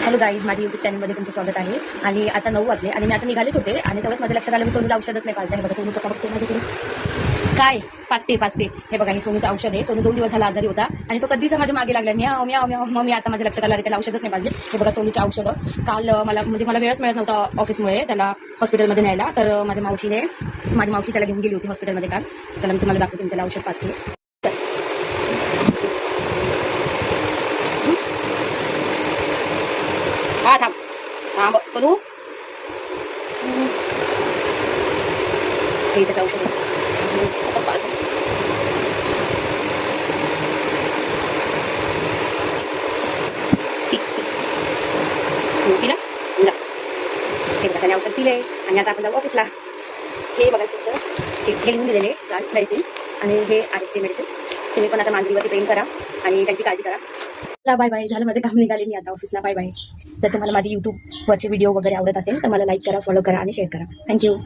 Hello guys, माझ्या YouTube चॅनलमध्ये तुमचं स्वागत आहे. आणि आता 9 वाजले आणि मी आता निघालेच होते आणि तेवढंच माझ्या लक्षात आलं मी सोनूला औषधच नाही पाजलं. हे बघा सोनू कसा बघतो माझ्याकडे. काय पाचते हे बघा, हे सोनूचं औषध आहे. सोनू 2 दिवस झाला आजारी होता आणि तो कधीच माझ्या मागे लागला. म्याव म्याव म्याव. मग मी आता माझ्या लक्षात आलं त्याला औषधच नाही पाजले. हे बघा सोनूची औषधं. काल मला वेळच मिळत नव्हता ऑफिसमुळे त्याला हॉस्पिटलमध्ये न्यायला. तर माझ्या मावशी त्याला घेऊन गेली होती हॉस्पिटलमध्ये काल. चला मी तुम्हाला दाखवते, त्याला औषध पाजते. हा थांब सोनू. हे त्याचं औषध आहे. पिला जा. हे बघा त्याने औषध पिले आणि आता आपण जाऊ ऑफिसला. हे बघा तुमचं हे लिहून दिलेले काल मेडिसिन आणि हे आहे ते मेडिसिन. तुम्ही पण आता मांजरीवरती प्रेम करा आणि त्यांची काळजी करा. Bye bye. झालं माझं काम, निघाले मी आता ऑफिसला. Bye bye. जर तुम्हाला माझी यूट्यूबवरचे व्हिडिओ वगैरे आवडत असेल तर मला लाईक करा, फॉलो करा आणि शेअर करा. थँक्यू.